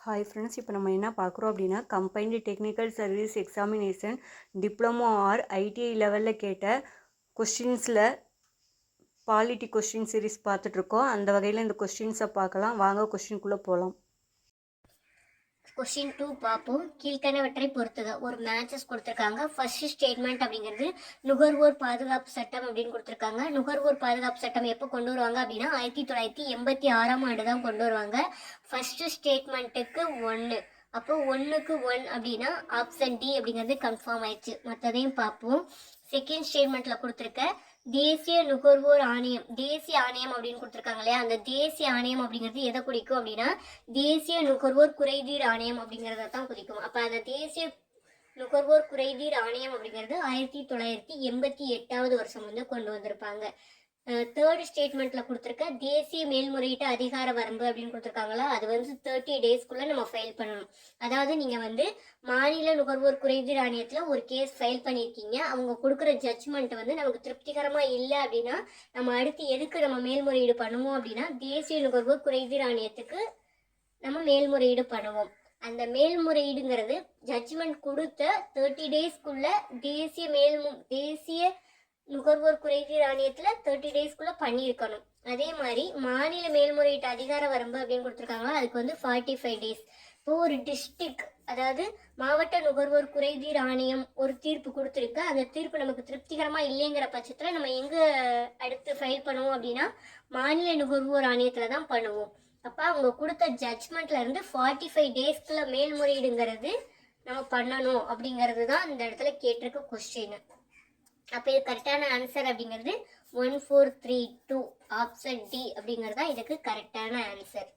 Hi friends, இப்போ நம்ம என்ன பார்க்குறோம் அப்படின்னா combined technical service examination diploma R ITI லெவலில் கேட்ட கொஸ்டின்ஸில் பாலிட்டி கொஸ்டின் சீரிஸ் பார்த்துட்ருக்கோம். அந்த வகையில் இந்த கொஸ்டின்ஸை பார்க்கலாம். வாங்க கொஸ்டின்குள்ளே போகலாம். கொஸ்டின் 2 பார்ப்போம். கீழ்கண்டவற்றை பொறுத்துக. ஒரு மேட்சஸ் கொடுத்துருக்காங்க. ஃபர்ஸ்ட் ஸ்டேட்மெண்ட் அப்படிங்கிறது நுகர்வோர் பாதுகாப்பு சட்டம் அப்படின்னு கொடுத்துருக்காங்க. நுகர்வோர் பாதுகாப்பு சட்டம் எப்போ கொண்டு வருவாங்க அப்படின்னா 1986ஆம் ஆண்டு தான் கொண்டு வருவாங்க. ஃபர்ஸ்ட் ஸ்டேட்மெண்ட்டுக்கு 1, அப்போ 1க்கு 1 அப்படின்னா ஆப்ஷன் டி அப்படிங்கிறது கன்ஃபார்ம் ஆயிடுச்சு. மற்றதையும் பார்ப்போம். செகண்ட் ஸ்டேட்மெண்ட்ல கொடுத்துருக்க தேசிய நுகர்வோர் ஆணையம், தேசிய ஆணையம் அப்படின்னு கொடுத்துருக்காங்க இல்லையா, அந்த தேசிய ஆணையம் அப்படிங்கிறது எதை குறிக்கும் அப்படின்னா தேசிய நுகர்வோர் குறைதீர் ஆணையம் அப்படிங்கிறத தான் குறிக்கும். அப்ப அந்த தேசிய நுகர்வோர் குறைதீர் ஆணையம் அப்படிங்கிறது 1988வது வருஷம் வந்து கொண்டு வந்திருப்பாங்க. தேர்ட் ஸ்டேட்மெண்ட்ல கொடுத்துருக்க தேசிய மேல்முறையீட்டு அதிகார வரம்பு அப்படின்னு கொடுத்துருக்காங்களா, அது வந்து 30 டேஸ்க்குள்ள நம்ம ஃபைல் பண்ணணும். அதாவது நீங்க வந்து மாநில நுகர்வோர் குறைதீர் ஆணையத்துல ஒரு கேஸ் ஃபைல் பண்ணியிருக்கீங்க, அவங்க கொடுக்குற ஜட்ஜ்மெண்ட் வந்து நமக்கு திருப்திகரமா இல்லை அப்படின்னா நம்ம அடுத்து எதுக்கு நம்ம மேல்முறையீடு பண்ணுவோம் அப்படின்னா தேசிய நுகர்வோர் குறைதீர் ஆணையத்துக்கு நம்ம மேல்முறையீடு பண்ணுவோம். அந்த மேல்முறையீடுங்கிறது ஜட்ஜ்மெண்ட் கொடுத்த 30 டேஸ்க்குள்ள தேசிய நுகர்வோர் குறைதீர் ஆணையத்துல 30 டேஸ்க்குள்ள பண்ணியிருக்கணும். அதே மாதிரி மாநில மேல்முறையீட்டு அதிகார வரம்பு அப்படின்னு கொடுத்துருக்காங்களா, அதுக்கு வந்து 45 டேஸ். இப்போ ஒரு டிஸ்ட்ரிக்ட், அதாவது மாவட்ட நுகர்வோர் குறைதீர் ஆணையம் ஒரு தீர்ப்பு கொடுத்துருக்கு, அந்த தீர்ப்பு நமக்கு திருப்திகரமா இல்லைங்கிற பட்சத்துல நம்ம எங்க அடுத்து ஃபைல் பண்ணுவோம் அப்படின்னா மாநில நுகர்வோர் ஆணையத்துல தான் பண்ணுவோம். அப்போ அவங்க கொடுத்த ஜட்ஜ்மெண்ட்ல இருந்து 45 டேஸ்க்குள்ள மேல்முறையீடுங்கிறது நம்ம பண்ணணும் அப்படிங்கிறது தான் இந்த இடத்துல கேட்டிருக்க கொஸ்டின். அப்போ இது கரெக்டான ஆன்சர் அப்படிங்கிறது 1432 ஆப்ஷன் டி அப்படிங்கிறது தான் இதுக்கு கரெக்டான ஆன்சர்.